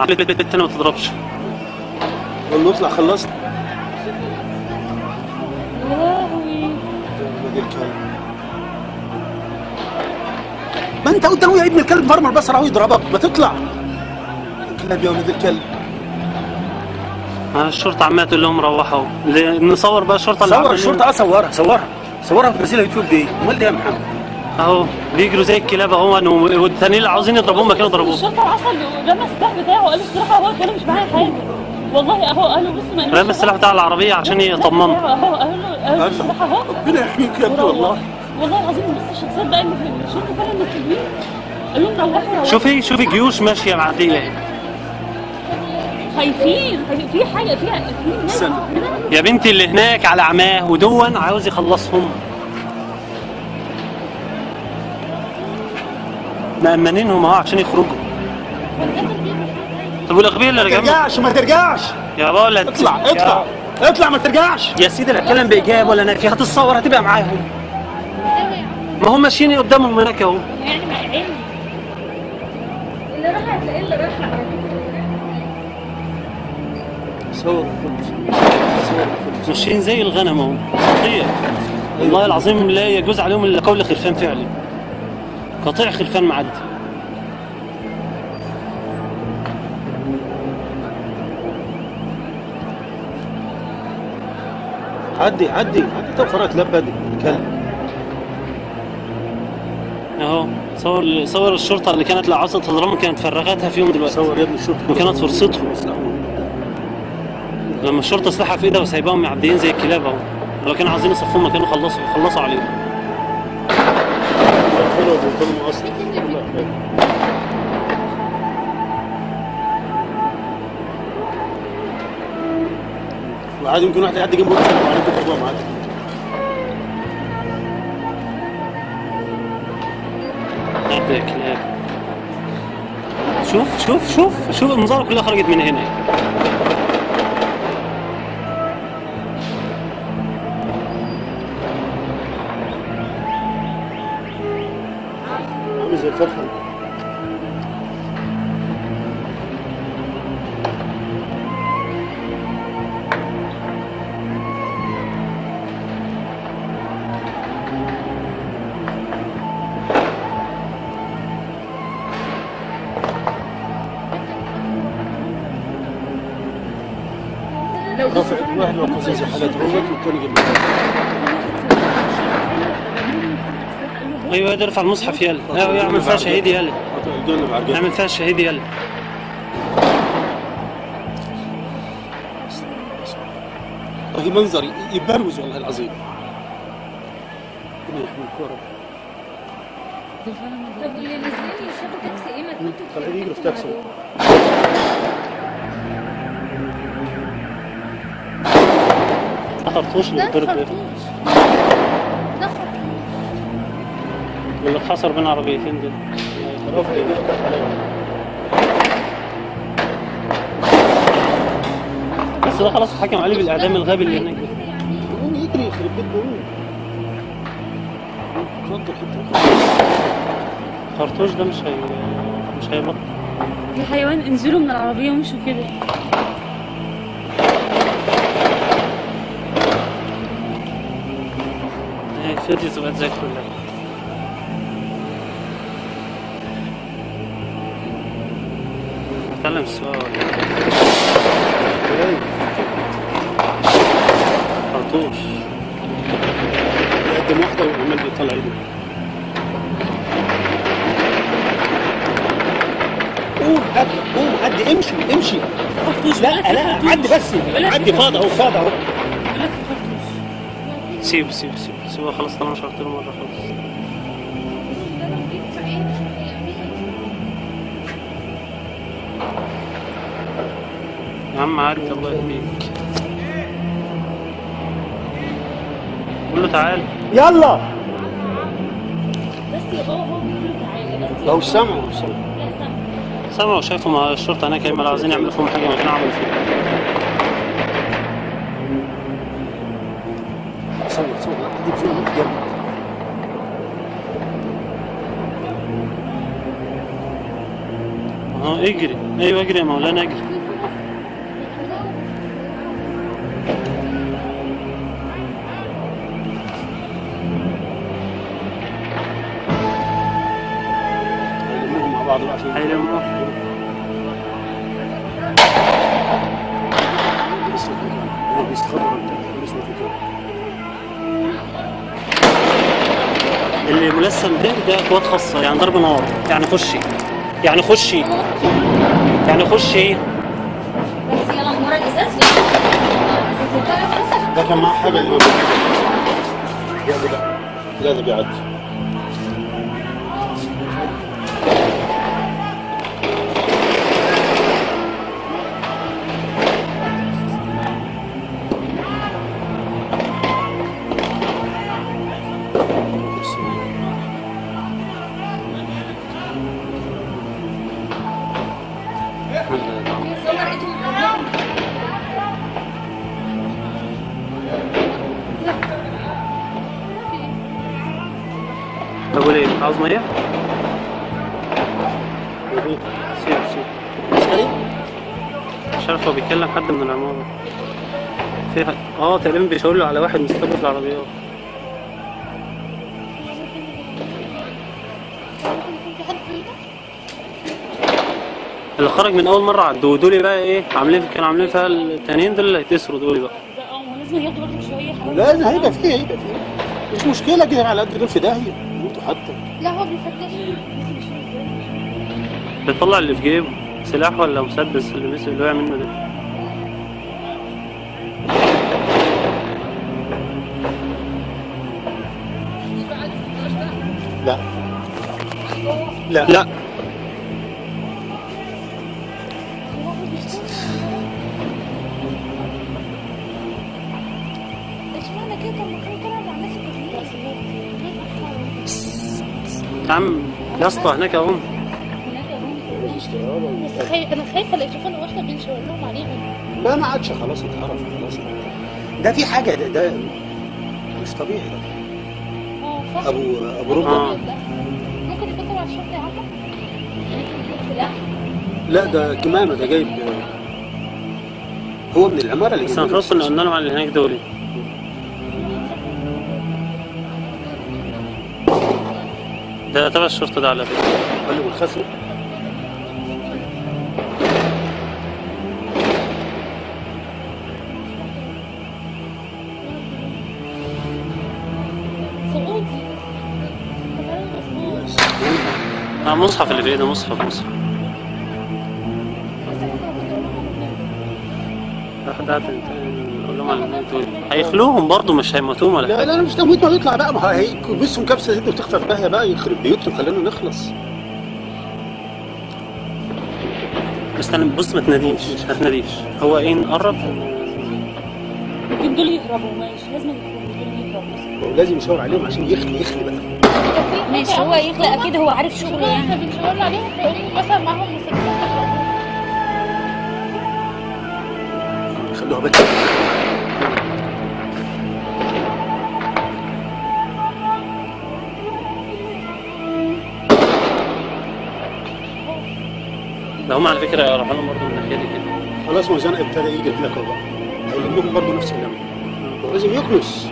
البيت ما تضربش. والله اطلع خلصت. يا لهوي. ما انت قدامه يا ابن الكلب، مرمر بصر اهو يضربك، ما تطلع. الكلب يا ولد الكلب. الشرطة عمالة تقول لهم روحوا. نصور بقى الشرطة اللي صور الشرطة. صورها في الغسيل هيتفوق دي. امال ايه يا محمد؟ اهو بيجروا زي الكلاب اهو، والتانيين اللي عاوزين يضربوهم ما كانوا ضربوهم. الشرطة وصل رمى السلاح بتاعه وقال الصراحة هو كان مش معايا حاجة. والله اهو قالوا بص ما رمى السلاح بتاع العربية عشان يطمنوا. اهو قالوا السلاح اهو. ربنا يحميك يا ابني والله. والله العظيم بس الشخصيات بقى اللي في الشرطة فعلا الحلوين قالوا لهم روحوا. شوفي جيوش ماشية معدية. خايفين في حاجة في ناس يا بنتي اللي هناك على عماه ودون عاوز يخلصهم. مأمنينهم اهو عشان يخرجوا. طب والاغبياء اللي راجعين ما ترجعش يا ولد. اطلع ما ترجعش يا سيدي. لا اتكلم بايجاب ولا نافي، هتتصور هتبقى معاهم. ما هم ماشيين قدامهم هناك اهو. يعني مع عيني اللي راح هتلاقيه اللي راح صور ماشيين زي الغنم اهو. صحيح والله العظيم لا يجوز عليهم الا قول خرفان فعلا. قطيع خرفان معدي. عدي توفرت لبدي الكلب اهو. صور الشرطه اللي كانت لعصة تضربهم كانت فرغتها فيهم دلوقتي. صور يا ابني الشرطه وكانت فرصتهم لما الشرطه سلاحها في ايدها وسايباهم معديين زي الكلاب اهو. لو كانوا عايزين يصفوهم ما كانوا خلصوا عليهم. وعادي يمكن واحد يعدي جنبه يسلم عليكم تاخدوهم عادي. يا كلاب. شوف المنظره كلها خرجت من هنا. عامل زي الفرخه. رفعت واحد وقصص زي حالات روبوت والثاني جنبه. ايوه ارفع المصحف يلا. ايوه اعمل فيها شهيد يلا. اعمل فيها الشهيد يلا. والله منظر يبروز والله العظيم. ربنا يحميك يا رب. طب اللي نازلين يشوفوا تاكسي ايه ما كنتوا طالعين يجروا في تاكسي. ده خرطوش اللي بيضرب ده. اللي اتحصر بين عربيتين دول. بس ده خلاص اتحكم عليه بالاعدام الغبي اللي هناك ده. يقوم يجري يخرب بيت قوم. اتفضل خرطوش ده مش هيبطل. يا حيوان انزلوا من العربية ومشوا كده. فيديو تبقى زي الفل. اتكلم السؤال خرطوش يقدم واحدة وعمال بيطلع ايده. قوم عدي امشي. لا عدي بس. عدي فاضي اهو. سيبه خلاص طالما شرحت له مرة خلاص. يا عم عدي الله يهديك. قول له تعالى يلا. بس يا بابا هو بيقول له تعالى بس. لو سمعوا لا سمعوا وشافوا مع الشرطة هناك هم عاوزين يعملوا فيهم حاجة ما كانوا عملوا فيها. صور دي فيلم جامد. اه اجري، ايوه اجري يا مولانا اجري. هيلموهم مع بعض بقى عشان هيلموه. هم بيستخبوا مش موجودين. اللي ملثم ده قوات خاصة، يعني ضرب نار، يعني خشي يعني خشي يعني خشي. بس يلا مرة الإزاز ده كان معاه حاجه اللي لا ده بيعدي. بقول ايه، عاوز ميه؟ سيب سيب. مش عارف هو بيكلم حد من العمارة. في تقريبا بيشاور له على واحد مستقبل العربيات. اللي خرج من اول مرة عدوا دول بقى ايه كانوا عاملين فيها التانيين دول اللي هيتأسروا دول بقى. لازم ياخدوا برضه شويه حرام. لازم هيبقى فيه مش مشكله كده على قد دول في داهيه يموتوا حتى. لا هو بيفتش. بيطلع اللي في جيبه سلاح ولا مسدس اللي وقع منه ده. لا لا لا اشمعنى كده طب ما كان طلع مع ناس كتير. يا عم يا اسطى هناك اهو. بس انا خايفه لا يشوفونا واحنا بنشاور لهم عليهم. لا ما عادش خلاص اتعرف خلاص. ده في حاجه ده مش طبيعي ده. صح. ابو ربع. ممكن يكون تبع الشرطه يا عم. لا ده كمامه ده جايب هو من العماره اللي بس المفروض كنا قلنا لهم على اللي هناك دول. ده تبع الشرطه ده على فكره. قال له بالخسر. سعودي. مصحف اللي في ايده مصحف. نقول لهم على اللي دول هيخلوهم برضه مش هيموتوهم ولا لا لا مش تموت ما يطلع بقى ما هيكبسهم كبسه زي وتخطف بها بقى يخرب بيوتهم خلينا نخلص. استنى بص ما تناديش هو ايه نقرب. يمكن دول يهربوا ماشي لازم يهربوا. لازم يشاور عليهم عشان يخلي بقى. ماشي هو يخلق اكيد هو عارف شغله يعني. احنا بنشاور عليهم فيقولوا مثلا معاهم مسدسات. خلوها بس. ده هم على فكره يروحوا لهم برضه من الناحيه دي كده. خلاص ما زنق ابتدى يجي لك اهو بقى. هيلموهم برضه نفس اللمه. هو لازم يكنس.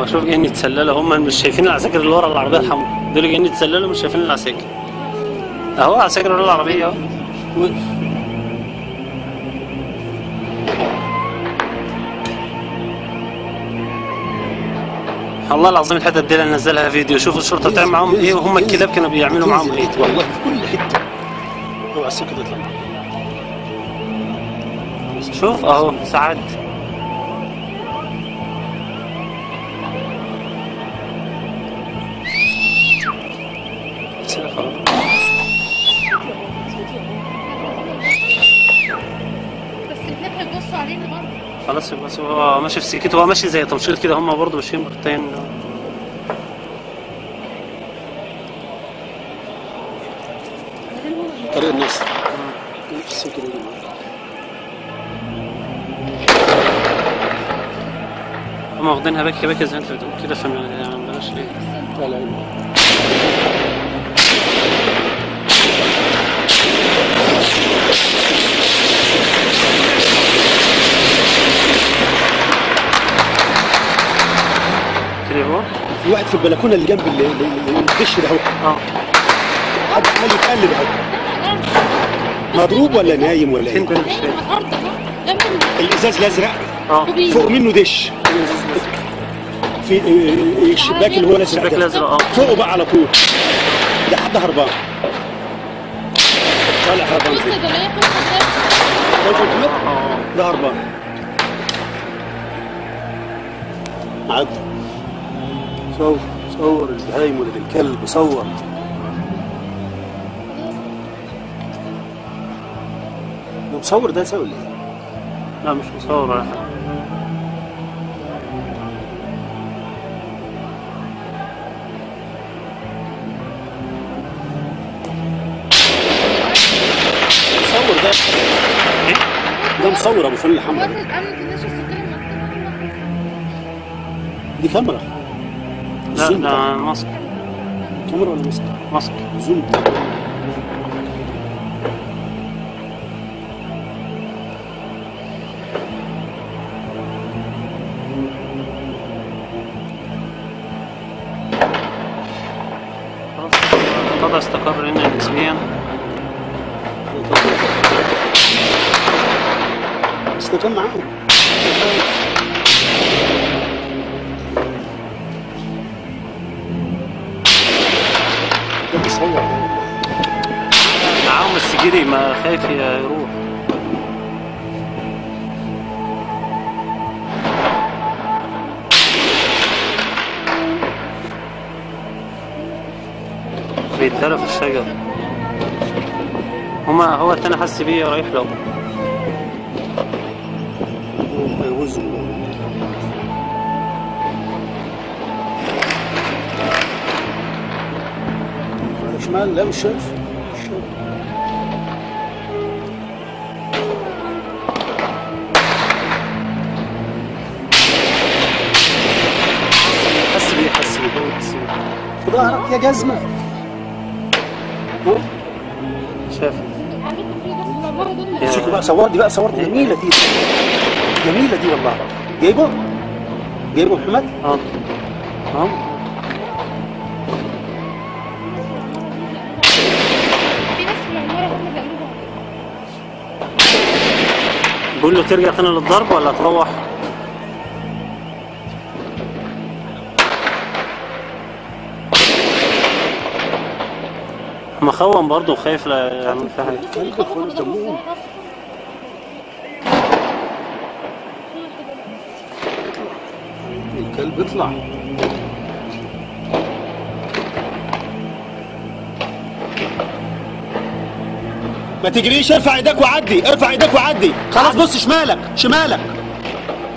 شوف جايين يتسللوا هم مش شايفين العساكر اللي ورا العربيه الحمراء دول جايين يتسللوا مش شايفين العساكر. اهو عساكر ورا العربيه اهو. وقف. والله العظيم الحتت دي اللي نزلها فيديو. شوفوا الشرطه بتعمل معاهم ايه وهم الكلاب كانوا بيعملوا معاهم ايه. والله في كل حته. اوعى السكه تطلع. شوف اهو ساعات بس الاثنين هيبصوا علينا برضه. خلاص بس هو ماشي في سكته. هو ماشي زي تمشيط كده هم برضه ماشيين بخطين. طريق النصر. السكه دي هم واخدينها باكي باكي زي ما انت بتقول كده، فما بلاش ليه. لا لا لا. تليفون؟ في واحد في البلكونه اللي جنب الدش ده اهو. حد عمال يتقلب اهو. مضروب ولا نايم ولا فين ايه؟ كده مش فاهم. الازاز الازرق اه فوق منه دش. في الشباك اللي هو الازرق الشباك ده الازرق فوقه بقى على طول. ده حد هربان. طالع هربان فين؟ ده هربان. عدى. صور البهايم ولد الكلب، صور. مصور ده سوي ايه؟ لا مش مصور ولا حاجة. مصور ده. ايه؟ ده مصور ابو فل الحمراء. دي كاميرا. لا الزوم لا بتاعها. ماسك. كاميرا ولا ماسك؟ ماسك. زوم بتاعها. خلاص الوضع استقر هنا نسبيا. بس ده كان معاهم. ده بيصور. معاهم السجيري ما خايف يروح. بيتدرى في الشجر. هو التاني حس بيه رايح له. هيوزوا. شمال لا مش شايف. حس بيه في ظهرك يا جزمة. شاف. شوفوا بقى صور دي بقى صور دي جميلة دي. جميلة دي والله. جايبه محمد؟ اه بقول له ترجع تاني للضرب ولا تروح؟ مخون برضه وخايف لا يعمل فيها حاجة. كلب خلق دمهم. الكلب اطلع. ما تجريش، ارفع ايدك وعدي، ارفع ايدك وعدي. خلاص بص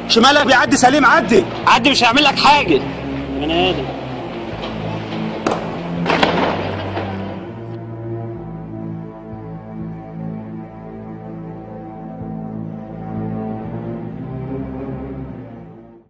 شمالك بيعدي سليم، عدي. عدي مش هيعمل لك حاجة. بني آدم.